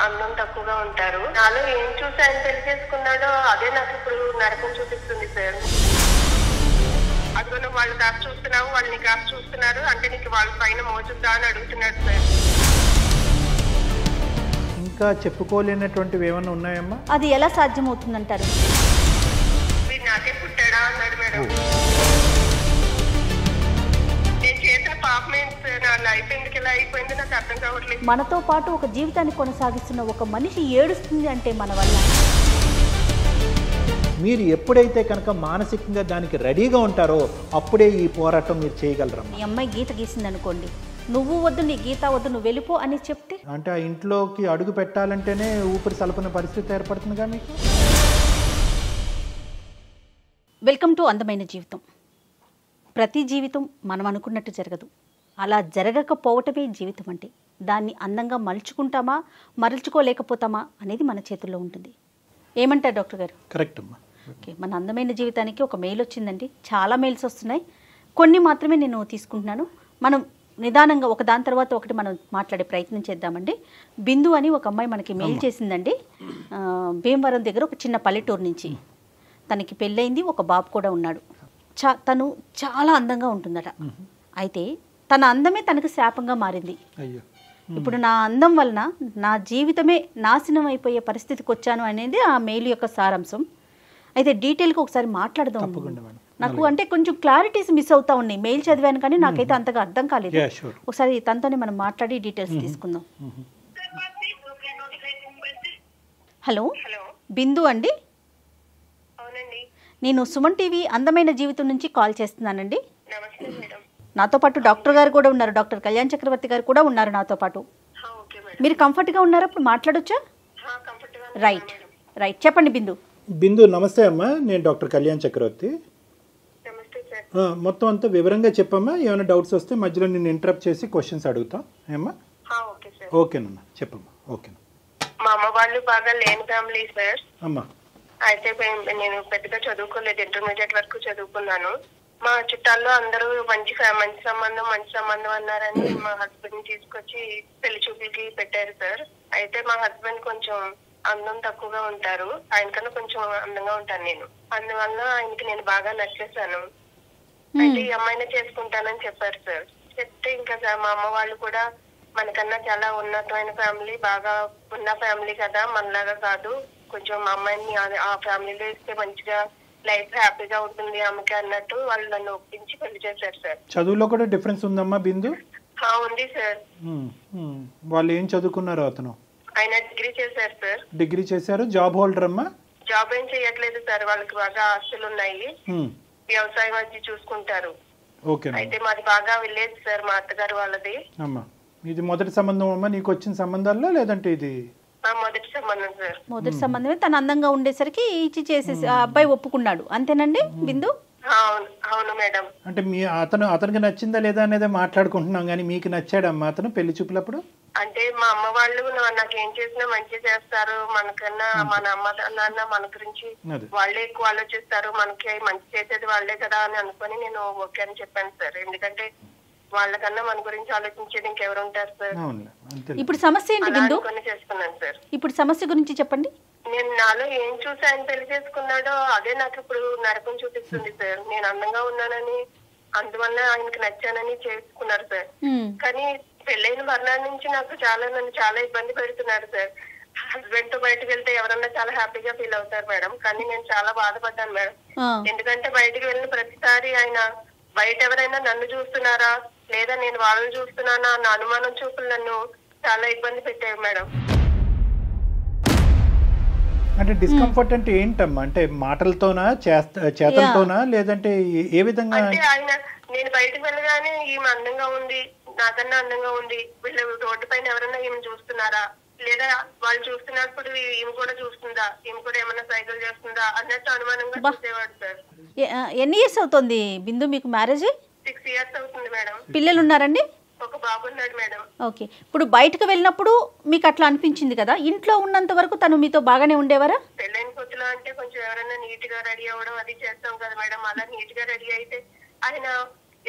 అందం తక్కువగా ఉంటారు. నాలో ఏం చూసి ఆయన పెళ్లి చేసుకున్నాడో అదే నాకు ఇప్పుడు నరకం చూపిస్తుంది సార్. అందులో వాళ్ళు కాస్త చూస్తున్నావు, వాళ్ళని కాస్త చూస్తున్నారు అంటే నీకు వాళ్ళ పైన మోచుద్దా అని అడుగుతున్నాడు సార్. ఇంకా చెప్పుకోలేనటువంటివి ఏమైనా ఉన్నాయమ్మా? అది ఎలా సాధ్యమవుతుందంటారు? వీడు నాకే పుట్టాడా అన్నాడు మేడం. నేను చేసిన పాపమే నా లైఫ్ ఎందుకు ఇలా అయిపోయింది నాకు అర్థం కావట్లేదు. మనతో పాటు ఒక జీవితాన్ని కొనసాగిస్తున్న ఒక మనిషి ఏడుస్తుంది అంటే మన వల్ల. మీరు ఎప్పుడైతే కనుక మానసికంగా దానికి రెడీగా ఉంటారో అప్పుడే ఈ పోరాటం మీరు చేయగలరమ్మా. మీ అమ్మాయి గీత గీసింది అనుకోండి, నువ్వు వద్దు, నీ గీత వద్దు, నువ్వు వెళ్ళిపో అని చెప్తే అంటే ఆ ఇంట్లోకి అడుగు పెట్టాలంటేనే ఊపిరి సలపన పరిస్థితి ఏర్పడుతుందిగా మీకు. వెల్కమ్ టు అందమైన జీవితం. ప్రతి జీవితం మనం అనుకున్నట్టు జరగదు. అలా జరగకపోవటమే జీవితం అంటే. దాన్ని అందంగా మలుచుకుంటామా మరల్చుకోలేకపోతామా అనేది మన చేతుల్లో ఉంటుంది. ఏమంటారు డాక్టర్ గారు? కరెక్ట్ అమ్మా. ఓకే, మన అందమైన జీవితానికి ఒక మెయిల్ వచ్చిందండి. చాలా మెయిల్స్ వస్తున్నాయి, కొన్ని మాత్రమే నేను తీసుకుంటున్నాను. మనం నిదానంగా ఒక దాని తర్వాత ఒకటి మనం మాట్లాడే ప్రయత్నం చేద్దామండి. బిందు అని ఒక అమ్మాయి మనకి మెయిల్ చేసిందండి. భీమవరం దగ్గర ఒక చిన్న పల్లెటూరు నుంచి. తనకి పెళ్ళయింది, ఒక బాబు కూడా ఉన్నాడు. తను చాలా అందంగా ఉంటుందట. అయితే తన అందమే తనకు శాపంగా మారింది. అయ్యో, ఇప్పుడు నా అందం వలన నా జీవితమే నాశనం అయిపోయే పరిస్థితికి వచ్చాను అనేది ఆ మెయిల్ యొక్క సారాంశం. అయితే డీటెయిల్గా ఒకసారి మాట్లాడదాం. నాకు అంటే కొంచెం క్లారిటీస్ మిస్ అవుతా ఉన్నాయి. మెయిల్ చదివాను కానీ నాకైతే అంతగా అర్థం కాలేదు. ఒకసారి తనతోనే మనం మాట్లాడి డీటెయిల్స్ తీసుకుందాం. హలో, బిందు అండి. నేను సుమన్ టీవీ అందమైన జీవితం నుంచి కాల్ చేస్తున్నానండి. నాతో పాటు డాక్టర్ గారు కూడా ఉన్నారు, డాక్టర్ కళ్యాణ్ చక్రవర్తి గారు కూడా ఉన్నారు నాతో పాటు. మీరు కంఫర్ట్గా ఉన్నారా? ఇప్పుడు మాట్లాడొచ్చా? రైట్ రైట్, చెప్పండి బిందు. బిందు నమస్తే అమ్మా, నేను డాక్టర్ కళ్యాణ్ చక్రవర్తి. మొత్తం అంతా వివరంగా చెప్పమ్మా. ఏమైనా డౌట్స్ వస్తే మధ్యలో నేను ఇంటరప్ట్ చేసి క్వశ్చన్స్ అడుగుతాం. ఏమ్మా? ఓకేనమ్మా, చెప్పమ్మా. ఓకేనా. మా అమ్మ వాళ్ళు బాగా లేని ఫ్యామిలీ సార్. అమ్మా, అయితే నేను పెద్దగా చదువుకోలేదు, ఇంటర్మీడియట్ వరకు చదువుకున్నాను. మా చుట్టాల్లో అందరూ మంచి సంబంధం అన్నారని మా హస్బెండ్ తీసుకొచ్చి పెళ్లి చూపులకి పెట్టారు సార్. అయితే మా హస్బెండ్ కొంచెం అందం తక్కువగా ఉంటారు, ఆయనకన్నా కొంచెం అందంగా ఉంటాను నేను. అందువల్ల ఆయనకి నేను బాగా నచ్చేసాను. అయితే ఈ అమ్మాయినే చేసుకుంటానని చెప్పారు సార్. చెప్తే ఇంకా మా అమ్మ వాళ్ళు కూడా మనకన్నా చాలా ఉన్నతమైన ఫ్యామిలీ, బాగా ఉన్న ఫ్యామిలీ కదా, మనలాగా కాదు, కొంచెం మా అమ్మాయిని ఆ ఫ్యామిలీలో ఇస్తే మంచిగా లైఫ్ హ్యాపీగా ఉంటుంది ఆమెకి అన్నట్టు వాళ్ళు నన్ను ఒప్పించి పెళ్లి చేశారు సార్. చదువులో కూడా డిఫరెన్స్ ఉందమ్మా బిందు? ఉంది సార్. వాళ్ళు ఏం చదువుకున్నారు? అతను ఆయన డిగ్రీ చేశారు సార్. డిగ్రీ చేశారు. జాబ్ హోల్డర్ అమ్మా? జాబ్ ఏం చేయట్లేదు సార్, వాళ్ళకి బాగా ఆస్తులు ఉన్నాయి, వ్యవసాయం అది చూసుకుంటారు. అయితే మాది బాగా విలేజ్ సార్, మా అత్తగారు వాళ్ళది. అమ్మా, ఇది మొదటి సంబంధం అమ్మా నీకు వచ్చిన సంబంధాల్లో, లేదంటే ఇది మొదటి సంబంధం సార్? మొదటి సంబంధమే. తన అందంగా ఉండేసరికి ఇచ్చి చేసేసి ఆ అబ్బాయి ఒప్పుకున్నాడు, అంతేనండి బిందు? అవును మేడం. అంటే అతనికి నచ్చిందా లేదా అనేది మాట్లాడుకుంటున్నాం, కానీ మీకు నచ్చాడమ్మా అతను పెళ్లి చూపులప్పుడు? అంటే మా అమ్మ వాళ్ళు నాకు ఏం చేసినా మంచి చేస్తారు, మనకన్నా మన అమ్మ నాన్న మన గురించి వాళ్ళే ఎక్కువ ఆలోచిస్తారు, మనకి మంచి చేసేది వాళ్ళే కదా అని అనుకుని నేను ఓకే అని చెప్పాను సార్. ఎందుకంటే వాళ్ళకన్నా మన గురించి ఆలోచించేది ఇంకెవరు ఉంటారు సార్. ఇప్పుడు సమస్య ఏంటి బిందు? చేసుకున్నాను సార్. ఇప్పుడు సమస్య గురించి చెప్పండి. నేను నాలో ఏం చూసి ఆయన పెళ్లి చేసుకున్నాడో అదే నాకు ఇప్పుడు నరకం చూపిస్తుంది సార్. నేను అందంగా ఉన్నానని, అందువల్ల ఆయనకి నచ్చానని చేసుకున్నారు సార్. కానీ పెళ్ళైన మర్నాడు నుంచి నన్ను చాలా ఇబ్బంది పెడుతున్నారు సార్. హస్బెండ్ తో బయటకు వెళ్తే ఎవరన్నా చాలా హ్యాపీగా ఫీల్ అవుతారు మేడం, కానీ నేను చాలా బాధపడ్డాను మేడం. ఎందుకంటే బయటకు వెళ్ళిన ప్రతిసారి ఆయన బయట ఎవరైనా నన్ను చూస్తున్నారా లేదా నేను వాళ్ళని చూస్తున్నానా అన్న అనుమానం చూపులు నన్ను చాలా ఇబ్బంది పెట్టాయి మేడం. అంటే డిస్కంఫర్ట్ అంటే ఏంటమ్మా? అంటే మాటలతోనా చేతలతోనా లేదంటే ఏ విధంగా? అంటే ఆయన నేను బయటకు వెళ్ళగానే ఈమె అందంగా ఉంది, నాకన్నా అందంగా ఉంది, వీళ్ళు రోడ్డు పైన ఎవరన్నా ఈమె చూస్తున్నారా లేదా వాళ్ళు చూస్తున్నప్పుడు ఈమె కూడా చూస్తుందా, ఈమె కూడా ఏమన్నా సైకిల్ చేస్తుందా అన్నట్టు అనుమానంగా చూసేవాడు సార్. ఎన్ని ఇయర్స్ అవుతుంది బిందు మీకు మ్యారేజ్? 6 years అవుతుంది మేడం. పిల్లలు ఉన్నారండి? ఒక బాబు ఉన్నాడు మేడం. ఓకే, ఇప్పుడు బయటకు వెళ్ళినప్పుడు మీకు అట్లా అనిపించింది కదా, ఇంట్లో ఉన్నంత వరకు తను మీతో బాగానే ఉండేవారా? పెళ్ళైన కొత్తలో అంటే కొంచెం ఎవరైనా నీట్ గా రెడీ అవ్వడం అది చేస్తాం కదా మేడం, అలా నీట్ గా రెడీ అయితే ఆయన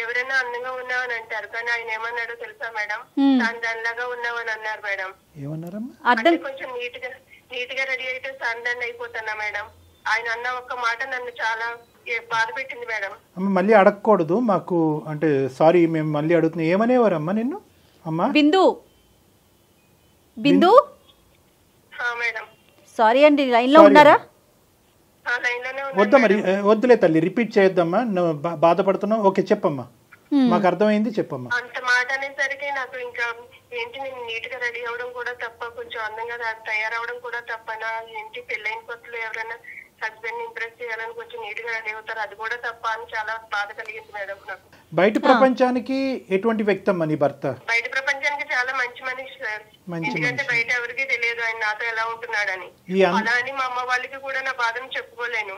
ఎవరైనా అందంగా ఉన్నావని అంటారు, కానీ ఆయన ఏమన్నాడో తెలుసా మేడం? తాను దానిలాగా ఉన్నావని అన్నారు మేడం. ఏమన్నారమ్మా? అంటే కొంచెం నీట్ గా రెడీ అయితే సందాన్ని అయిపోతున్నా మేడం. ఆయన అన్న ఒక్క మాట నన్ను చాలా బాధ పెట్టింది మేడం. మళ్ళీ అడగకూడదు మాకు, అంటే సారీ మేము మళ్ళీ అడుగుతున్నాం. ఏమనేవారమ్మా నిన్ను? అమ్మా బిందు బిందు మేడం సారీ అండి, లైన్ లో ఉన్నారా? వద్దా మరి, వద్దులే తల్లి, రిపీట్ చేయొద్దమ్మా, నువ్వు బాధపడుతున్నావు. ఓకే చెప్పమ్మా, మాకు అర్థమైంది, చెప్పమ్మా. అంత మాట అనేసరికి నాకు ఇంకా ఏంటి, నేను నీట్ గా రెడీ అవడం కూడా తప్ప, కొంచెం అందంగా తయారవడం కూడా తప్పనా ఏంటి? పెళ్ళైన కొత్తలో ఎవరైనా హస్బెండ్ ఇంప్రెస్ చేయాలని కొంచెం నీట్ గా రెడీ అవుతారు, అది కూడా తప్ప అని చాలా బాధ కలిగింది మేడం నాకు. బయట ప్రపంచానికి ఎటువంటి వ్యక్తి అమ్మా నీ భర్త? బయట ప్రపంచానికి చాలా మంచి మనిషి సార్. ఎందుకంటే బయట ఎవరికి తెలియదు ఆయన నాతో ఎలా ఉంటున్నాడని. అలా అని మా అమ్మ వాళ్ళకి కూడా నా బాధను చెప్పుకోలేను,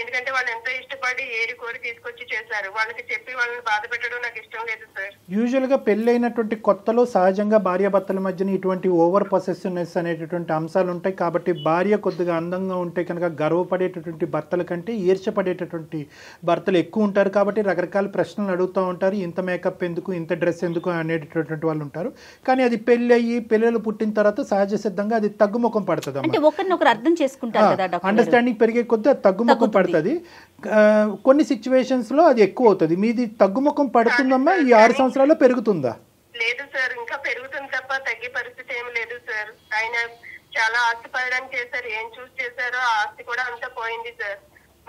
ఎందుకంటే వాళ్ళు ఎంతో ఇష్టపడి ఏరి కోరి తీసుకొచ్చి చేశారు. వాళ్ళకి చెప్పి వాళ్ళని బాధ పెట్టడం నాకు ఇష్టం లేదు సార్. యూజువల్ గా పెళ్ళైనటువంటి కొత్తలో సహజంగా భార్యాభర్తల మధ్యన ఇటువంటి ఓవర్ పొసెసివ్నెస్ అనేటటువంటి అంశాలు ఉంటాయి. కాబట్టి భార్య కొద్దిగా అందంగా ఉంటే కనుక గర్వపడేటటువంటి భర్తల కంటే ఈర్ష్యపడేటటువంటి భర్తలు ఎక్కువ ఉంటారు. కాబట్టి రకరకాల ప్రశ్నలు అడుగుతూ ఉంటారు, ఇంత మేకప్ ఎందుకు, ఇంత డ్రెస్ ఎందుకు అనేటటువంటి వాళ్ళు ఉంటారు. కానీ అది పెళ్ళి అయ్యి పిల్లలు పుట్టిన తర్వాత సహజ సిద్ధంగా అది తగ్గుముఖం పడుతుంది. అండర్స్టాండింగ్ పెరిగే కొద్దీ అది తగ్గుముఖం పడుతుంది. కొన్ని సిచ్యువేషన్స్ లో అది ఎక్కువ అవుతుంది. మీది తగ్గుముఖం పడుతుందమ్మా? ఈ 6 సంవత్సరాల్లో పెరుగుతుందా? లేదు సార్, ఇంకా పెరుగుతుంది తప్ప తగ్గే పరిస్థితి ఏమి లేదు సార్. ఆయన చాలా ఆస్తి పడడానికి చేశారు, ఏం చూసి చేశారో ఆ ఆస్తి కూడా అంతా పోయింది సార్.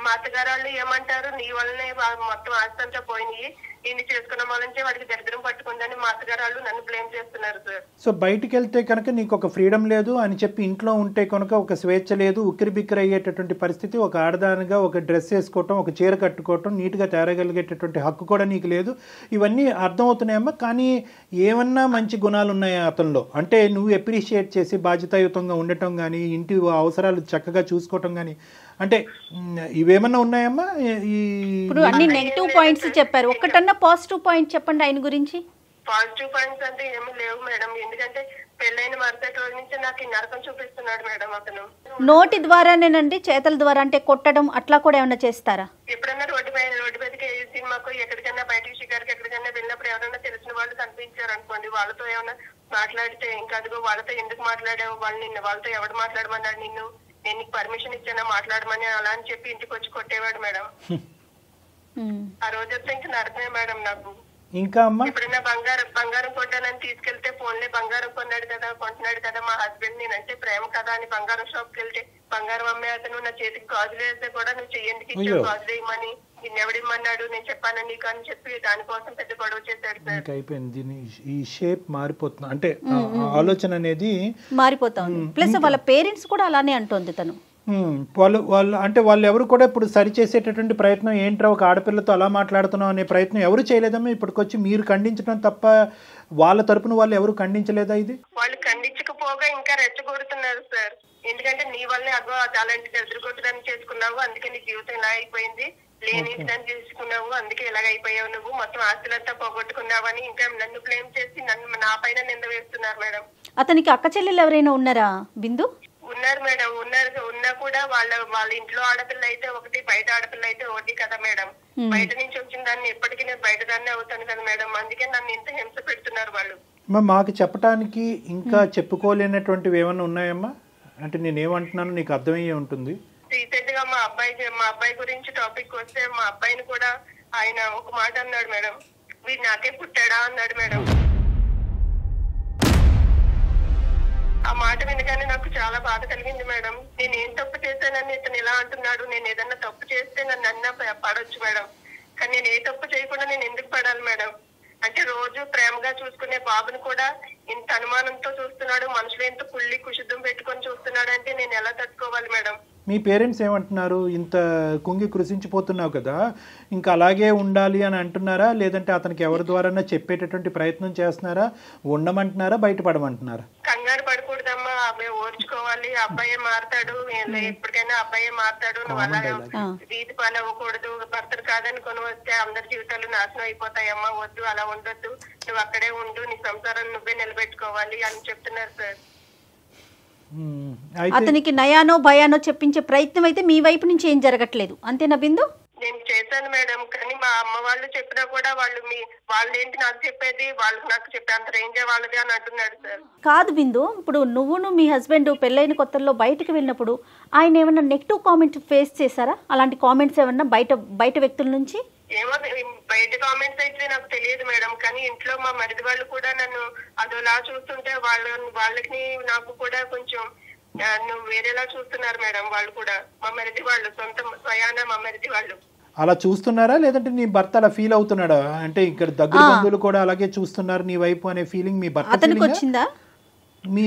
మా అత్తగారు వాళ్ళు ఏమంటారు, నీ వల్లనే మొత్తం ఆస్తి అంతా పోయింది, ఇన్ని చేసుకున్న వాళ్ళంటే వాడికి దరిద్రం పట్టుకుందని మా అత్తగారు వాళ్ళు నన్ను బ్లేమ్ చేస్తున్నారు సార్. సో బయటికి వెళ్తే కనుక నీకు ఒక ఫ్రీడమ్ లేదు అని చెప్పి, ఇంట్లో ఉంటే కనుక ఒక స్వేచ్ఛ లేదు, ఉక్కిరి బిక్కిరి అయ్యేటటువంటి పరిస్థితి, ఒక ఆడదానిగా ఒక డ్రెస్ వేసుకోవటం, ఒక చీర కట్టుకోవటం, నీట్గా తయారగలిగేటటువంటి హక్కు కూడా నీకు లేదు. ఇవన్నీ అర్థమవుతున్నాయమ్మా. కానీ ఏమన్నా మంచి గుణాలు ఉన్నాయా అతనిలో? అంటే నువ్వు అప్రిషియేట్ చేసి బాధ్యతాయుతంగా ఉండటం కానీ, ఇంటి అవసరాలు చక్కగా చూసుకోవటం కానీ, అంటే ఇవేమన్నా ఉన్నాయమ్మా? ఇప్పుడు అన్ని నెగిటివ్ పాయింట్స్ చెప్పారు, ఒక్కటన్నా పాజిటివ్ పాయింట్ చెప్పండి ఆయన గురించి. పాజిటివ్ పాయింట్స్ అంటే ఏమీ లేవు మేడం, ఎందుకంటే పెళ్ళైన మరుసటి రోజు నుంచి నాకు ఈ నరకం చూపిస్తున్నాడు మేడం అతను. నోటి ద్వారానేనండి, చేతల ద్వారా అంటే కొట్టడం అట్లా కూడా ఏమన్నా చేస్తారా? ఎప్పుడన్నా రోడ్డు మీదకి సినిమాకు ఎక్కడికైనా బయటికి షికార్కి ఎక్కడికైనా వెళ్ళినప్పుడు ఎవరైనా తెలిసిన వాళ్ళు కనిపించారు అనుకోండి, వాళ్ళతో ఏమైనా మాట్లాడితే ఇంకా అదిగో వాళ్ళతో ఎందుకు మాట్లాడావు, వాళ్ళతో ఎవడు మాట్లాడమన్నాడు నిన్ను, నేను నీకు పర్మిషన్ ఇచ్చానా మాట్లాడమని, అలా అని చెప్పి ఇంటికి వచ్చి కొట్టేవాడు మేడం. ఆ రోజంతా ఇంకా నరకమే మేడం నాకు. ఇంకా అమ్మా ఎప్పుడైనా బంగారం కొట్టానని తీసుకెళ్తే ఫోన్లే బంగారం కొంటున్నాడు కదా మా హస్బెండ్, నేనంటే ప్రేమ కదా అని బంగారం షాప్ కి వెళ్తే బంగారం అమ్మే అతను నా చేతికి గాజులు వేస్తే కూడా నువ్వు చెయ్యందుకు ఇచ్చావు గాజులు వేయమని, నిన్నెవడిమ్మన్నాడు, నేను చెప్పాను నీకు అని చెప్పి దానికోసం పెద్ద గొడవ చేశాడు సార్. అయిపోయింది, ఈ షేప్ మారిపోతుంది, అంటే ఆలోచన అనేది మారిపోతా ఉంది. ప్లస్ వాళ్ళ పేరెంట్స్ కూడా అలానే అంటోంది తను. వాళ్ళు ఎవరు కూడా ఇప్పుడు సరిచేసేటటువంటి ప్రయత్నం, ఏంట్రా ఒక ఆడపిల్లతో అలా మాట్లాడుతున్నాం అనే ప్రయత్నం ఎవరు చేయలేదమ్మా. ఇప్పటికొచ్చి మీరు ఖండించడం తప్ప వాళ్ళ తరపున వాళ్ళు ఎవరు ఖండించలేదా? ఇది వాళ్ళు ఖండించకపోగా ఇంకా రెచ్చగొడుతున్నారు సార్. ఎందుకంటే నీ వల్లే అగో అలాంటి ఎదురుగొట్టడానికి చేసుకున్నావు, అందుకే నీ జీవితం ఇలా అయిపోయింది, లేని దాన్ని చేసుకున్నావు, అందుకే ఇలాగ అయిపోయావు, నువ్వు మొత్తం ఆస్తులంతా పోగొట్టుకున్నావని ఇంకా నన్ను బ్లేమ్ చేసి నా పైన నింద వేస్తున్నారు మేడం. అతనికి అక్క చెల్లెలు ఎవరైనా ఉన్నారా బిందు? ఉన్నారు మేడం, ఉన్నా కూడా వాళ్ళ ఇంట్లో ఆడపిల్ల అయితే ఒకటి, బయట ఆడపిల్ల అయితే ఒకటి కదా మేడం. బయట నుంచి వచ్చిన దాన్ని ఎప్పటికీ నేను బయట దాన్ని అవుతాను కదా మేడం, అందుకే నన్ను ఇంత హింస పెడుతున్నారు వాళ్ళు. మాకు చెప్పడానికి ఇంకా చెప్పుకోలేనటువంటివి ఏమన్నా ఉన్నాయమ్మా? అంటే నేనేమంటున్నాను నీకు అర్థమయ్యే ఉంటుంది. రీసెంట్ గా మా అబ్బాయి గురించి టాపిక్ వస్తే, మా అబ్బాయిని కూడా ఆయన ఒక మాట అన్నాడు మేడం, వీడు నాకే పుట్టాడా అన్నాడు మేడం. ఆ మాట వినగానే నాకు చాలా బాధ కలిగింది మేడం. నేను ఏం తప్పు చేశానని ఇతను ఇలా అంటున్నాడు, నేను ఏదన్నా తప్పు చేస్తే నన్ను అన్నా పడవచ్చు మేడం, కానీ నేను ఏ తప్పు చేయకుండా నేను ఎందుకు పడాలి మేడం? అంటే రోజు ప్రేమగా చూసుకునే బాబుని కూడా ఇంత అనుమానంతో చూస్తున్నాడు, మనుషులు ఎంత కుళ్ళి కుషుద్ధం పెట్టుకొని చూస్తున్నాడు అంటే నేను ఎలా తట్టుకోవాలి మేడం? మీ పేరెంట్స్ ఏమంటున్నారు? ఇంత కుంగి కృషించిపోతున్నావు కదా, ఇంకా అలాగే ఉండాలి అని అంటున్నారా, లేదంటే అతనికి ఎవరి ద్వారా చెప్పేటటువంటి ప్రయత్నం చేస్తున్నారా, ఉండమంటున్నారా, బయటపడమంటున్నారా? కంగారు పడకూడదమ్మా, అబ్బాయి ఓర్చుకోవాలి, అబ్బాయే మారుతాడు, ఎప్పటికైనా అబ్బాయే మారుతాడు, నువ్వు అలా వీధి పాలు అవ్వకూడదు, భర్తలు కాదని కొని వస్తే అందరి జీవితాలు నాశనం అయిపోతాయమ్మా, వద్దు అలా ఉండొద్దు, నువ్వు అక్కడే ఉండు, నీ సంసారాన్ని నువ్వే నిలబెట్టుకోవాలి అని చెప్తున్నారు సార్. అతనికి నయానో భయానో చెప్పించే ప్రయత్నం అయితే మీ వైపు నుంచి ఏం జరగట్లేదు, అంతేనా బిందు? నేను చేశాను మేడం, కానీ మా అమ్మ వాళ్ళు చెప్పినా కూడా వాళ్ళు ఏంటి నాకు చెప్పేది, వాళ్ళకి నాకు చెప్పే అంత రేంజ్ వాళ్ళది అని అంటున్నాడు సార్. కాదు బిందు, ఇప్పుడు నువ్వును మీ హస్బెండ్ పెళ్ళైన కొత్తల్లో బయటకు వెళ్ళినప్పుడు ఆయన ఏమన్నా నెగిటివ్ కామెంట్స్ ఫేస్ చేశారా? అలాంటి కామెంట్స్ ఏమన్నా బయట వ్యక్తుల నుంచి? ఏమో బయట కామెంట్స్ అయితే నాకు తెలియదు మేడం, కానీ ఇంట్లో మా మరిది వాళ్ళు కూడా నన్ను అదోలా చూస్తుంటే వాళ్ళకి నాకు కూడా కొంచెం నువ్వు వేరేలా చూస్తున్నారు మేడం. వాళ్ళు కూడా మా మరిది వాళ్ళు స్వయాన మా మరిది వాళ్ళు అలా చూస్తున్నారా, లేదంటే నీ భర్త అలా ఫీల్ అవుతున్నాడా? అంటే ఇక్కడ దగ్గర బంధువులు కూడా అలాగే చూస్తున్నారు నీ వైపు అనే ఫీలింగ్ మీ భర్త అతనికి వచ్చిందా? మీ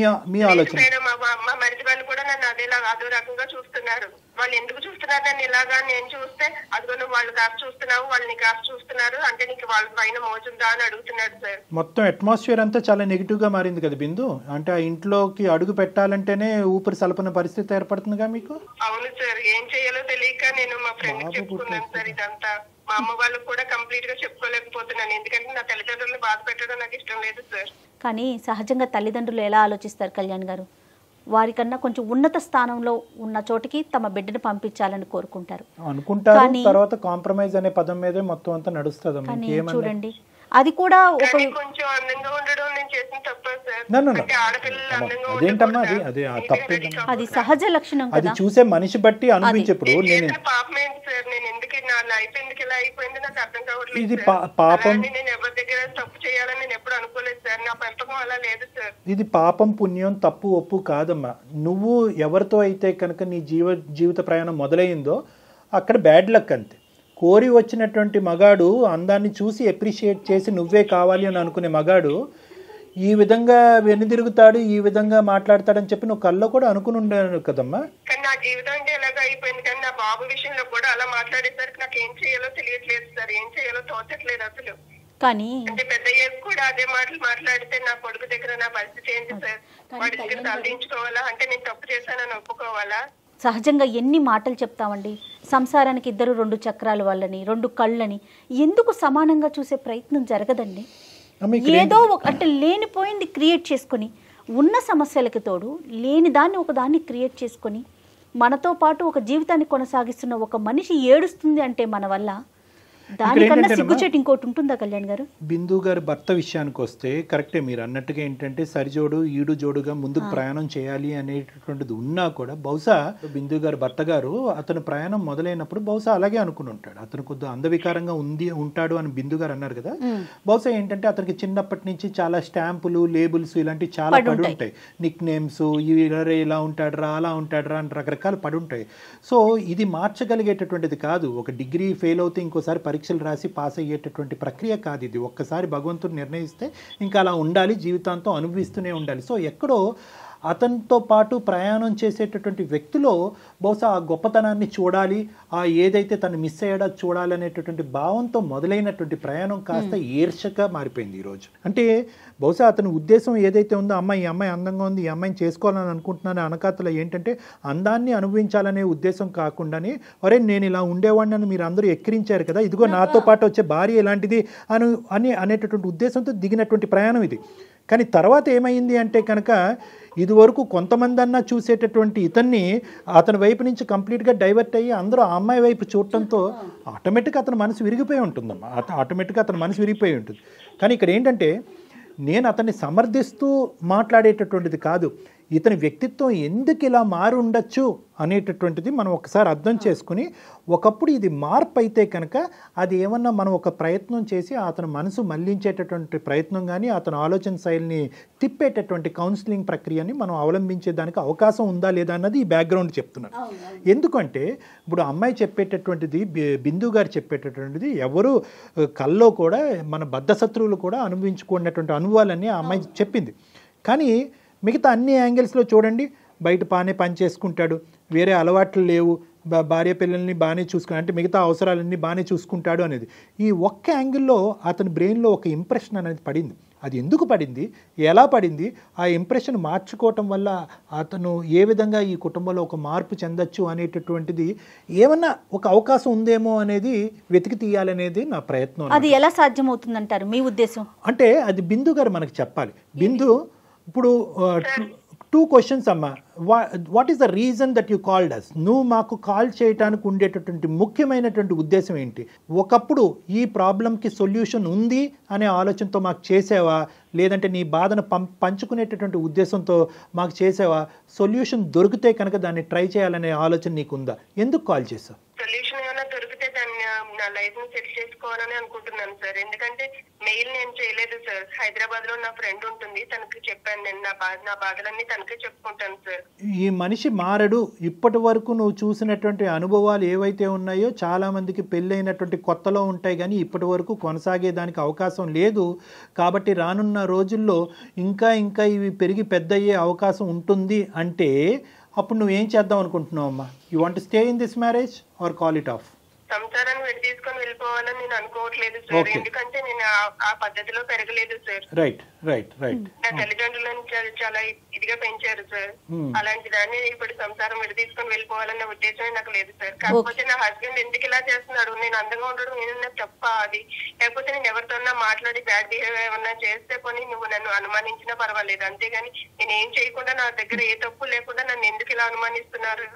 ఆలోచన మేడం మా మరిది వాళ్ళు కూడా నన్ను అదో రకంగా చూస్తున్నారు. వాళ్ళు ఎందుకు చూస్తున్నారు నన్ను ఇలాగా? నేను చూస్తే అదిగో నువ్వు వాళ్ళు కాస్త చూస్తున్నావు, వాళ్ళని కాస్త చూస్తున్నారు అంటే నీకు వాళ్ళ పైన మోజుందా అని అడుగుతున్నాడు సార్. మొత్తం అట్మాస్ఫియర్ అంతా చాలా నెగిటివ్ గా మారింది కదా బిందు. అంటే ఆ ఇంట్లోకి అడుగు పెట్టాలంటేనే ఊపిరి సలపన పరిస్థితి ఏర్పడుతుందిగా మీకు. అవును సార్, ఏం చేయాలో తెలియక నేను మా ఫ్రెండ్ చెప్పుకున్నాను సార్ ఇదంతా. మా అమ్మ వాళ్ళకు కూడా కంప్లీట్ గా చెప్పుకోలేకపోతున్నాను, ఎందుకంటే నా తల్లిదండ్రులను బాధ పెట్టడం నాకు ఇష్టం లేదు సార్. కానీ సహజంగా తల్లిదండ్రులు ఎలా ఆలోచిస్తారు కళ్యాణ్ గారు? వారికన్నా కొంచెం ఉన్నత స్థానంలో ఉన్న చోటికి తమ బిడ్డను పంపించాలని కోరుకుంటారు అనుకుంటారు. తర్వాత కాంప్రమైజ్ అనే పదం మీదే మొత్తం అంతా నడుస్తుంది. కానీ చూడండి, అది కూడా ఒక కొంచెం అందంగా ఉండడం నేను చేసిన తప్పే సార్. నన్ను అంటే ఆడపిల్లలు అందంగా అదేంటమ్మా, అది తప్పే, అది సహజ లక్షణం అది కదా. చూసే మనిషి బట్టి అనిపించేప్పుడు నేను పాపం ఏంటి సార్, నేను ఎందుకు నా లైఫ్ ఎందుకు ఇలా అయిపోయింది నాకు అర్థం కావట్లేదు. ఇది పాపం, నేను ఎవరి దగ్గర తప్పు చేయాలని నేను ఎప్పుడు అనుకోలేదు సార్. నా పెంపకం అలా లేదు సార్. ఇది పాపం పుణ్యం తప్పు ఒప్పు కాదమ్మా. నువ్వు ఎవరితో అయితే కనుక నీ జీవిత ప్రయాణం మొదలైందో అక్కడ బ్యాడ్ లక్ అంతే. కోరి వచ్చినటువంటి మగాడు అందాన్ని చూసి అప్రిషియేట్ చేసి నువ్వే కావాలి అని అనుకునే మగాడు ఈ విధంగా వెనుదిరుగుతాడు, ఈ విధంగా మాట్లాడతాడని చెప్పి నువ్వు కల్లో కూడా అనుకుని ఉండాను కదమ్మా. కానీ నా జీవితం అంటే ఎలాగ అయిపోయింది, కానీ నా బాబు విషయంలో కూడా అలా మాట్లాడేసరికి నాకు ఏం చేయాలో తెలియట్లేదు సార్. ఏం చేయాలో తోచట్లేదు అసలు. కానీ అంటే పెద్ద కూడా అదే మాటలు మాట్లాడితే నా కొడుకు దగ్గర నా పరిస్థితి ఏంటి సార్? వాడి దగ్గర తలదించుకోవాలా? అంటే నేను తప్పు చేశానని ఒప్పుకోవాలా? సహజంగా ఎన్ని మాటలు చెప్తామండి. సంసారానికి 2 చక్రాల వాళ్ళని 2 కళ్ళని ఎందుకు సమానంగా చూసే ప్రయత్నం జరగదండి. ఏదో అంటే లేనిపోయింది క్రియేట్ చేసుకొని, ఉన్న సమస్యలకి తోడు లేని దాన్ని ఒకదాన్ని క్రియేట్ చేసుకొని మనతో పాటు ఒక జీవితాన్ని కొనసాగిస్తున్న ఒక మనిషి ఏడుస్తుంది అంటే మన వల్ల దానికన్నా సిగ్గుచేటు ఇంకోటి ఉంటుందా కళ్యాణ్ గారు? బిందు గారి భర్త విషయానికి వస్తే కరెక్టే మీరు అన్నట్టుగా. ఏంటంటే సరిజోడు ఈడు జోడుగా ముందుకు ప్రయాణం చేయాలి అనేటటువంటిది ఉన్నా కూడా బహుశా బిందు గారి భర్త గారు అతను ప్రయాణం మొదలైనప్పుడు బహుశా అలాగే అనుకుని ఉంటాడు. అతను కొద్దిగా అందవికారంగా ఉంటాడు అని బిందు గారు అన్నారు కదా. బహుశా ఏంటంటే అతనికి చిన్నప్పటి నుంచి చాలా స్టాంపులు, లేబుల్స్ ఇలాంటివి చాలా పడి ఉంటాయి. నిక్ నేమ్స్, ఇలా ఉంటాడు రా, అలా ఉంటాడు రా అని రకరకాలు పడి ఉంటాయి. సో ఇది మార్చగలిగేటటువంటిది కాదు. ఒక డిగ్రీ ఫెయిల్ అవుతే ఇంకోసారి పరీక్షలు రాసి పాస్ అయ్యేటటువంటి ప్రక్రియ కాదు ఇది. ఒక్కసారి భగవంతుడు నిర్ణయిస్తే ఇంకా అలా ఉండాలి, జీవితాంతం అనుభవిస్తూనే ఉండాలి. సో ఎక్కడో అతనితో పాటు ప్రయాణం చేసేటటువంటి వ్యక్తిలో బహుశా ఆ గొప్పతనాన్ని చూడాలి, ఆ ఏదైతే తను మిస్ అయ్యాడో చూడాలి అనేటటువంటి భావంతో మొదలైనటువంటి ప్రయాణం కాస్త ఈర్షగా మారిపోయింది ఈరోజు. అంటే బహుశా అతని ఉద్దేశం ఏదైతే ఉందో, ఈ అమ్మాయి అందంగా ఉంది, ఈ అమ్మాయిని చేసుకోవాలని అనుకుంటున్నాను అనకాతలో ఏంటంటే అందాన్ని అనుభవించాలనే ఉద్దేశం కాకుండానే ఒరే నేను ఇలా ఉండేవాడిని అని మీరు అందరూ ఎక్కిరించారు కదా, ఇదిగో నాతో పాటు వచ్చే భార్య ఎలాంటిది అనేటటువంటి ఉద్దేశంతో దిగినటువంటి ప్రయాణం ఇది. కానీ తర్వాత ఏమైంది అంటే కనుక ఇదివరకు కొంతమంది అన్నా చూసేటటువంటి ఇతన్ని అతని వైపు నుంచి కంప్లీట్గా డైవర్ట్ అయ్యి అందరూ ఆ అమ్మాయి వైపు చూడటంతో ఆటోమేటిక్గా అతని మనసు విరిగిపోయి ఉంటుందమ్మా. ఆటోమేటిక్గా అతని మనసు విరిగిపోయి ఉంటుంది. కానీ ఇక్కడ ఏంటంటే నేను అతన్ని సమర్థిస్తూ మాట్లాడేటటువంటిది కాదు, ఇతని వ్యక్తిత్వం ఎందుకు ఇలా మారి ఉండొచ్చు అనేటటువంటిది మనం ఒకసారి అర్థం చేసుకుని, ఒకప్పుడు ఇది మార్పు అయితే కనుక అది ఏమన్నా మనం ఒక ప్రయత్నం చేసి అతని మనసు మళ్లించేటటువంటి ప్రయత్నం కానీ అతని ఆలోచన శైలిని తిప్పేటటువంటి కౌన్సిలింగ్ ప్రక్రియని మనం అవలంబించేదానికి అవకాశం ఉందా లేదా అన్నది ఈ బ్యాక్గ్రౌండ్ చెప్తున్నాను. ఎందుకంటే ఇప్పుడు అమ్మాయి చెప్పేటటువంటిది, బిందు గారు చెప్పేటటువంటిది ఎవరు కల్లో కూడా మన బద్ధశత్రువులు కూడా అనుభవించుకున్నటువంటి అనుభవాలన్నీ ఆ అమ్మాయి చెప్పింది. కానీ మిగతా అన్ని యాంగిల్స్లో చూడండి, బయట బాగానే పని చేసుకుంటాడు, వేరే అలవాట్లు లేవు, భార్య పిల్లల్ని బాగానే చూసుకున్నాడు, అంటే మిగతా అవసరాలన్నీ బాగానే చూసుకుంటాడు అనేది ఈ ఒక్క యాంగిల్లో అతని బ్రెయిన్లో ఒక ఇంప్రెషన్ అనేది పడింది. అది ఎందుకు పడింది, ఎలా పడింది, ఆ ఇంప్రెషన్ మార్చుకోవటం వల్ల అతను ఏ విధంగా ఈ కుటుంబంలో ఒక మార్పు చెందొచ్చు అనేటటువంటిది ఏమన్నా ఒక అవకాశం ఉందేమో అనేది వెతికి తీయాలనేది నా ప్రయత్నం. అది ఎలా సాధ్యమవుతుందంటారు మీ ఉద్దేశం? అంటే అది బిందు గారు మనకు చెప్పాలి. బిందు ఇప్పుడు 2 క్వశ్చన్స్ అమ్మా. What is the reason that you called us? నువ్వు మాకు కాల్ చేయడానికి ఉండేటటువంటి ముఖ్యమైనటువంటి ఉద్దేశం ఏంటి? ఒకప్పుడు ఈ ప్రాబ్లంకి సొల్యూషన్ ఉంది అనే ఆలోచనతో మాకు చేసావా, లేదంటే నీ బాధను పంచుకునేటటువంటి ఉద్దేశంతో మాకు చేసావా? సొల్యూషన్ దొరికితే కనుక దాన్ని ట్రై చేయాలనే ఆలోచన నీకు ఉందా? ఎందుకు కాల్ చేసావు? సొల్యూషన్ ఏమైనా దొరికితే దాన్ని నా లైఫ్ ని సెట్ చేసుకోవాలని అనుకుంటున్నాను సార్. ఎందుకంటే మెయిల్ నేను చేయలేదు సార్. హైదరాబాద్ లో నా ఫ్రెండ్ ఉంటుంది, తనకి చెప్పాను నేను నా బాధలన్నీ తనకే చెప్పుకుంటాను సార్. ఈ మనిషి మారడు. ఇప్పటి వరకు నువ్వు చూసినటువంటి అనుభవాలు ఏవైతే ఉన్నాయో చాలా మందికి పెళ్ళైనటువంటి కొత్తలో ఉంటాయి, కానీ ఇప్పటి వరకు కొనసాగేదానికి అవకాశం లేదు. కాబట్టి రానున్న రోజుల్లో ఇంకా ఇవి పెరిగి పెద్దయ్యే అవకాశం ఉంటుంది. అంటే అప్పుడు నువ్వేం చేద్దాం అనుకుంటున్నావు అమ్మా? You want to stay in this marriage or call it of? సంసారాన్ని విడి తీసుకొని వెళ్ళిపోవాలని నేను అనుకోవట్లేదు సార్. ఎందుకంటే నేను ఆ పద్ధతిలో పెరగలేదు సార్. Right right right. నా తల్లిదండ్రులను చాలా ఇదిగా పెంచారు సార్. అలాంటి దాన్ని ఇప్పుడు సంసారం విడి తీసుకొని వెళ్ళిపోవాలన్న ఉద్దేశమే నాకు లేదు సార్. కాకపోతే నా హస్బెండ్ ఎందుకు ఇలా చేస్తున్నాడు, నేను అందంగా ఉండడం ఏమన్నా తప్ప అది, లేకపోతే నేను ఎవరితోన్నా మాట్లాడి బ్యాడ్ బిహేవియర్ ఏమన్నా చేస్తే కొని నువ్వు నన్ను అనుమానించినా పర్వాలేదు, అంతేగాని నేను ఏం చేయకుండా నా దగ్గర ఏ తప్పు లేకుండా నన్ను ఎందుకు ఇలా అనుమానిస్తున్నారు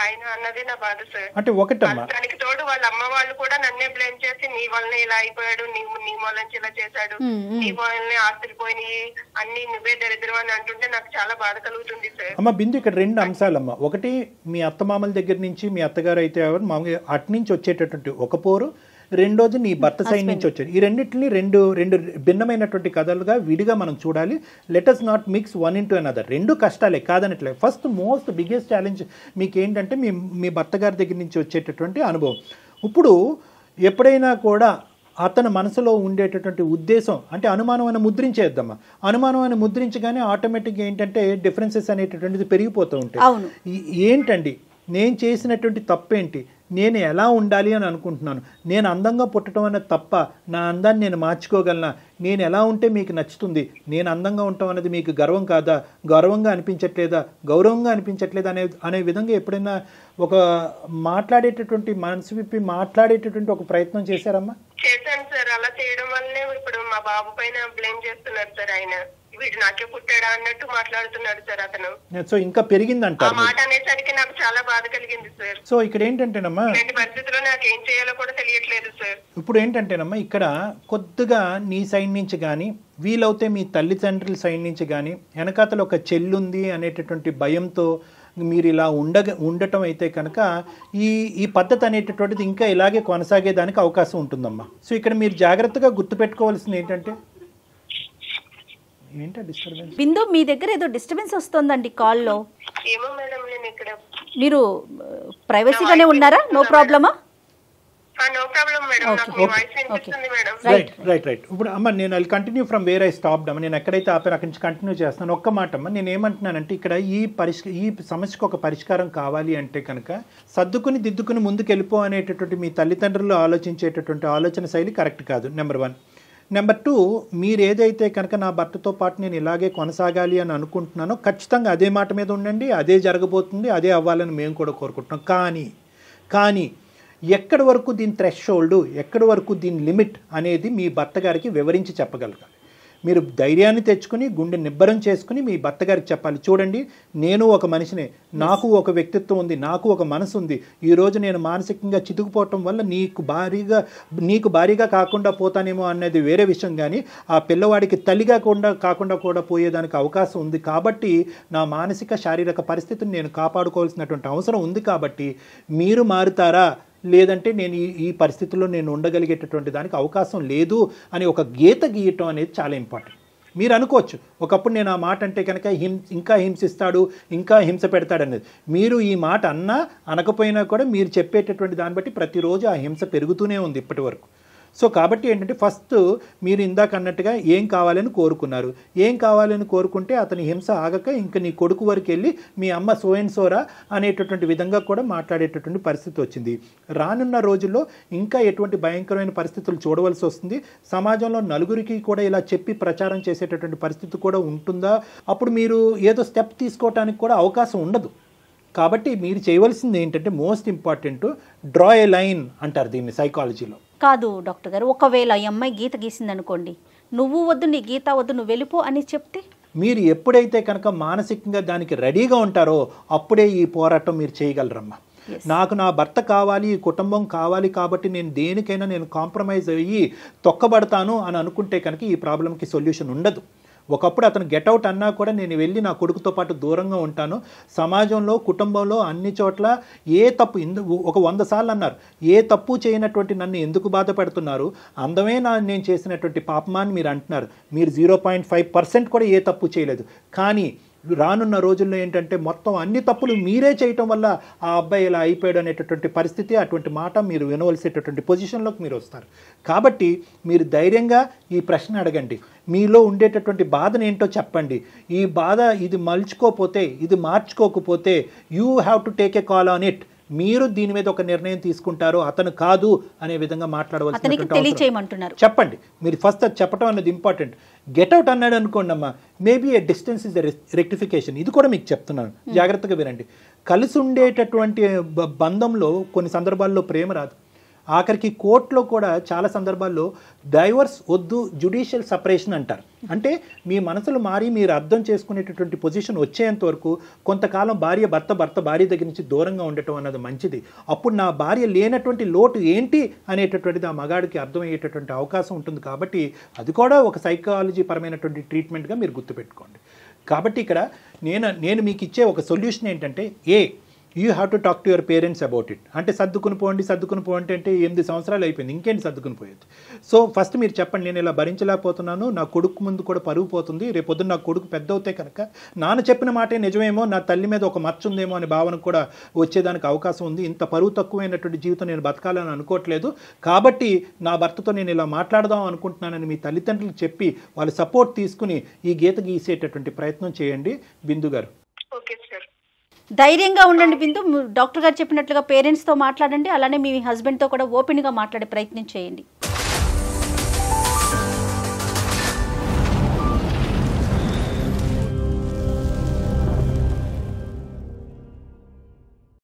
ఆయన అన్నది నా బాధ సార్. అంటే ఒకటమ్మా, దానికి తోడు వాళ్ళ అమ్మ వాళ్ళు కూడా నన్నే బ్లేమ్ చేసి నీ వల్లనే ఇలా అయిపోయాడు, నీ మూలంచి ఇలా చేశాడు, నీ వల్లనే ఆస్తులు పోయినాయి, అన్ని నువ్వే దరిద్రం అని అంటుంటే నాకు చాలా బాధ కలుగుతుంది సార్. అమ్మ బిందు, ఇక్కడ 2 అంశాలమ్మా. ఒకటి, మీ అత్తమామల దగ్గర నుంచి, మీ అత్తగారు అయితే మామూలుగా అటు నుంచి వచ్చేటటువంటి ఒక పోరు, రెండోది నీ భర్త సైడ్ నుంచి వచ్చారు. ఈ రెండింటిని రెండు భిన్నమైనటువంటి కథలుగా విడిగా మనం చూడాలి. Let us not mix one into another. 2 కష్టాలే కాదనట్లే. ఫస్ట్ మోస్ట్ బిగ్గెస్ట్ ఛాలెంజ్ మీకు ఏంటంటే మీ భర్త గారి దగ్గర నుంచి వచ్చేటటువంటి అనుభవం. ఇప్పుడు ఎప్పుడైనా కూడా అతని మనసులో ఉండేటటువంటి ఉద్దేశం అంటే అనుమానం అని ముద్రించేద్దామా. అనుమానం అని ముద్రించగానే ఆటోమేటిక్గా ఏంటంటే డిఫరెన్సెస్ అనేటటువంటిది పెరిగిపోతూ ఉంటాయి. ఏంటండి నేను చేసినటువంటి తప్పేంటి, నేను ఎలా ఉండాలి అని అనుకుంటున్నాను, నేను అందంగా పుట్టడం అనేది తప్ప, నా అందాన్ని నేను మార్చుకోగలనా, నేను ఎలా ఉంటే మీకు నచ్చుతుంది, నేను అందంగా ఉండటం అనేది మీకు గర్వం కాదా, గౌరవంగా అనిపించట్లేదా, గౌరవంగా అనిపించట్లేదా అనే విధంగా ఎప్పుడైనా ఒక మాట్లాడేటటువంటి మనసు విప్పి మాట్లాడేటటువంటి ఒక ప్రయత్నం చేశారమ్మా? చేశాను సార్. అలా చేయడం వల్లనే ఇప్పుడు మా బాబు పైన బ్లేమ్ చేస్తున్నారు సార్. ఆయన వీడు నాకే పుట్టాడా అన్నట్టు మాట్లాడుతున్నాడు సార్ అతను. సో ఇంకా పెరిగిందంటారు. మాట అనేసరికి నాకు చాలా బాధ కలిగింది సార్. సో ఇక్కడ ఏంటంటేనమ్మా, ఇలాంటి పరిస్థితిలో నాకు ఏం చేయాలో కూడా తెలియట్లేదు సార్. ఇప్పుడు ఏంటంటేనమ్మా, ఇక్కడ కొద్దిగా నీ సైడ్ నుంచి కానీ, వీలవుతే మీ తల్లిదండ్రుల సైడ్ నుంచి కానీ, వెనకాతలు ఒక చెల్లుంది అనేటటువంటి భయంతో మీరు ఇలా ఉండటం అయితే కనుక ఈ పద్ధతి అనేటటువంటిది ఇంకా ఇలాగే కొనసాగేదానికి అవకాశం ఉంటుందమ్మా. సో ఇక్కడ మీరు జాగ్రత్తగా గుర్తుపెట్టుకోవాల్సింది ఏంటంటే, ఏంటో డిస్టర్బెన్స్. బిందు, మీ దగ్గర ఏదో డిస్టర్బెన్స్ వస్తుందండి కాల్లో. ఏమో మేడం, నేను ఇక్కడ మీరు ప్రైవసీగానే ఉన్నారా? నో ప్రాబ్లమా? నో ప్రాబ్లం మేడం, నాకు మీ వాయిస్ వినిపిస్తుంది మేడం. రైట్. ఇప్పుడు అమ్మ నేను I continue from where I stopped అమ్మ. నేను ఎక్కడైతే ఆపాను అక్కడి నుంచి కంటిన్యూ చేస్తాను. ఒక్క మాట అమ్మ, నేను ఏమంటున్నానంటే ఇక్కడ ఈ సమస్యకు ఒక పరిష్కారం కావాలి అంటే కనుక సర్దుకుని దిద్దుకుని ముందుకు వెళ్ళిపో అనేటటువంటి మీ తల్లిదండ్రులు ఆలోచించేటటువంటి ఆలోచన శైలి కరెక్ట్ కాదు. నెంబర్ 1. నెంబర్ 2, మీరు ఏదైతే కనుక నా భర్తతో పాటు నేను ఇలాగే కొనసాగాలి అని అనుకుంటున్నానో ఖచ్చితంగా అదే మాట మీద ఉండండి, అదే జరగబోతుంది, అదే అవ్వాలని మేము కూడా కోరుకుంటున్నాం. కానీ ఎక్కడి వరకు దీని థ్రెషోల్డ్, ఎక్కడి వరకు దీని లిమిట్ అనేది మీ భర్త గారికి వివరించి చెప్పగలగాలి. మీరు ధైర్యాన్ని తెచ్చుకుని గుండె నిబ్బరం చేసుకుని మీ భర్త గారికి చెప్పాలి, చూడండి నేను ఒక మనిషినే, నాకు ఒక వ్యక్తిత్వం ఉంది, నాకు ఒక మనసు ఉంది, ఈరోజు నేను మానసికంగా చితుకుపోవటం వల్ల నీకు భారీగా కాకుండా పోతానేమో అనేది వేరే విషయం, కానీ ఆ పిల్లవాడికి తల్లిగా కాకుండా కూడా పోయేదానికి అవకాశం ఉంది. కాబట్టి నా మానసిక శారీరక పరిస్థితిని నేను కాపాడుకోవాల్సినటువంటి అవసరం ఉంది. కాబట్టి మీరు మారుతారా, లేదంటే నేను ఈ పరిస్థితుల్లో నేను ఉండగలిగేటటువంటి దానికి అవకాశం లేదు అని ఒక గీత గీయటం అనేది చాలా ఇంపార్టెంట్. మీరు అనుకోవచ్చు ఒకప్పుడు నేను ఆ మాట అంటే కనుక ఇంకా హింసిస్తాడు, ఇంకా హింస పెడతాడు అనేది. మీరు ఈ మాట అన్నా అనకపోయినా కూడా మీరు చెప్పేటటువంటి దాన్ని బట్టి ప్రతిరోజు ఆ హింస పెరుగుతూనే ఉంది ఇప్పటి వరకు. సో కాబట్టి ఏంటంటే ఫస్ట్ మీరు ఇందాక అన్నట్టుగా ఏం కావాలని కోరుకున్నారు, ఏం కావాలని కోరుకుంటే అతని హింస ఆగక ఇంకా నీ కొడుకు వరకు వెళ్ళి మీ అమ్మ సోరా అనేటటువంటి విధంగా కూడా మాట్లాడేటటువంటి పరిస్థితి వచ్చింది. రానున్న రోజుల్లో ఇంకా ఎటువంటి భయంకరమైన పరిస్థితులు చూడవలసి వస్తుంది. సమాజంలో నలుగురికి కూడా ఇలా చెప్పి ప్రచారం చేసేటటువంటి పరిస్థితి కూడా ఉంటుందా, అప్పుడు మీరు ఏదో స్టెప్ తీసుకోవడానికి కూడా అవకాశం ఉండదు. కాబట్టి మీరు చేయవలసింది ఏంటంటే మోస్ట్ ఇంపార్టెంట్, డ్రా ఏ లైన్ అంటారు దీన్ని సైకాలజీలో. కాదు డాక్టర్ గారు, ఒకవేళ ఈ అమ్మాయి గీత గీసింది అనుకోండి, నువ్వు వద్దు, నీ గీత వద్దు, నువ్వు వెళ్ళిపో అని చెప్తే మీరు ఎప్పుడైతే కనుక మానసికంగా దానికి రెడీగా ఉంటారో అప్పుడే ఈ పోరాటం మీరు చేయగలరమ్మా. నాకు నా భర్త కావాలి, ఈ కుటుంబం కావాలి, కాబట్టి నేను దేనికైనా నేను కాంప్రమైజ్ అయ్యి తొక్కబడతాను అని అనుకుంటే కనుక ఈ ప్రాబ్లంకి సొల్యూషన్ ఉండదు. ఒకప్పుడు అతను గెట్అవుట్ అన్నా కూడా నేను వెళ్ళి నా కొడుకుతో పాటు దూరంగా ఉంటాను. సమాజంలో, కుటుంబంలో అన్ని చోట్ల ఏ తప్పు ఒక 100 సార్లు అన్నారు, ఏ తప్పు చేయనటువంటి నన్ను ఎందుకు బాధపడుతున్నారు, అందమే నేను చేసినటువంటి పాపమాన్ని మీరు అంటున్నారు. మీరు 0.5% కూడా ఏ తప్పు చేయలేదు. కానీ రానున్న రోజుల్లో ఏంటంటే మొత్తం అన్ని తప్పులు మీరే చేయటం వల్ల ఆ అబ్బాయి ఇలా అయిపోయాడు అనేటటువంటి పరిస్థితి, అటువంటి మాట మీరు వినవలసేటటువంటి పొజిషన్లోకి మీరు వస్తారు. కాబట్టి మీరు ధైర్యంగా ఈ ప్రశ్న అడగండి, మీలో ఉండేటటువంటి బాధను ఏంటో చెప్పండి. ఈ బాధ ఇది మలుచుకోకపోతే, ఇది మార్చుకోకపోతే you have to take a call on it. మీరు దీని మీద ఒక నిర్ణయం తీసుకుంటారు, అతను కాదు అనే విధంగా మాట్లాడవలసిన చెప్పండి. మీరు ఫస్ట్ అది చెప్పడం అనేది ఇంపార్టెంట్. గెట్అవుట్ అన్నాడు అనుకోండి అమ్మా, maybe a distance is the rectification. ఇది కూడా మీకు చెప్తున్నాను, జాగ్రత్తగా వినండి. కలిసి ఉండేటటువంటి బంధంలో కొన్ని సందర్భాల్లో ప్రేమ రాదు. ఆఖరికి కోర్టులో కూడా చాలా సందర్భాల్లో డైవర్స్ వద్దు, జ్యుడిషియల్ సపరేషన్ అంటారు. అంటే మీ మనసులు మారి మీరు అర్థం చేసుకునేటటువంటి పొజిషన్ వచ్చేంత వరకు కొంతకాలం భర్త భార్య దగ్గర నుంచి దూరంగా ఉండటం అన్నది మంచిది. అప్పుడు నా భార్య లేనటువంటి లోటు ఏంటి అనేటటువంటిది ఆ మగాడికి అర్థమయ్యేటటువంటి అవకాశం ఉంటుంది. కాబట్టి అది కూడా ఒక సైకాలజీ పరమైనటువంటి ట్రీట్మెంట్గా మీరు గుర్తుపెట్టుకోండి. కాబట్టి ఇక్కడ నేను మీకు ఇచ్చే ఒక సొల్యూషన్ ఏంటంటే, you have to talk to your parents about it. అంటే సర్దుకుని పోండి అంటే 8 సంవత్సరాలు అయిపోయింది, ఇంకేంటి సర్దుకుని పోయేది. సో ఫస్ట్ మీరు చెప్పండి, నేను ఇలా భరించలేకపోతున్నాను, నా కొడుకు ముందు కూడా పరుగు పోతుంది, రేపొద్దున నా కొడుకు పెద్ద అవుతే కనుక నాన్న చెప్పిన మాటే నిజమేమో, నా తల్లి మీద ఒక మచ్చ ఉందేమో అనే భావన కూడా వచ్చేదానికి అవకాశం ఉంది. ఇంత పరువు తక్కువైనటువంటి జీవితం నేను బతకాలని అనుకోవట్లేదు, కాబట్టి నా భర్తతో నేను ఇలా మాట్లాడదాం అనుకుంటున్నానని మీ తల్లిదండ్రులకు చెప్పి వాళ్ళ సపోర్ట్ తీసుకుని ఈ గీత గీసేటటువంటి ప్రయత్నం చేయండి. బిందు గారు ధైర్యంగా ఉండండి. బిందు, డాక్టర్ గారు చెప్పినట్లుగా పేరెంట్స్తో మాట్లాడండి, అలానే మీ హస్బెండ్తో కూడా ఓపెన్గా మాట్లాడే ప్రయత్నం చేయండి.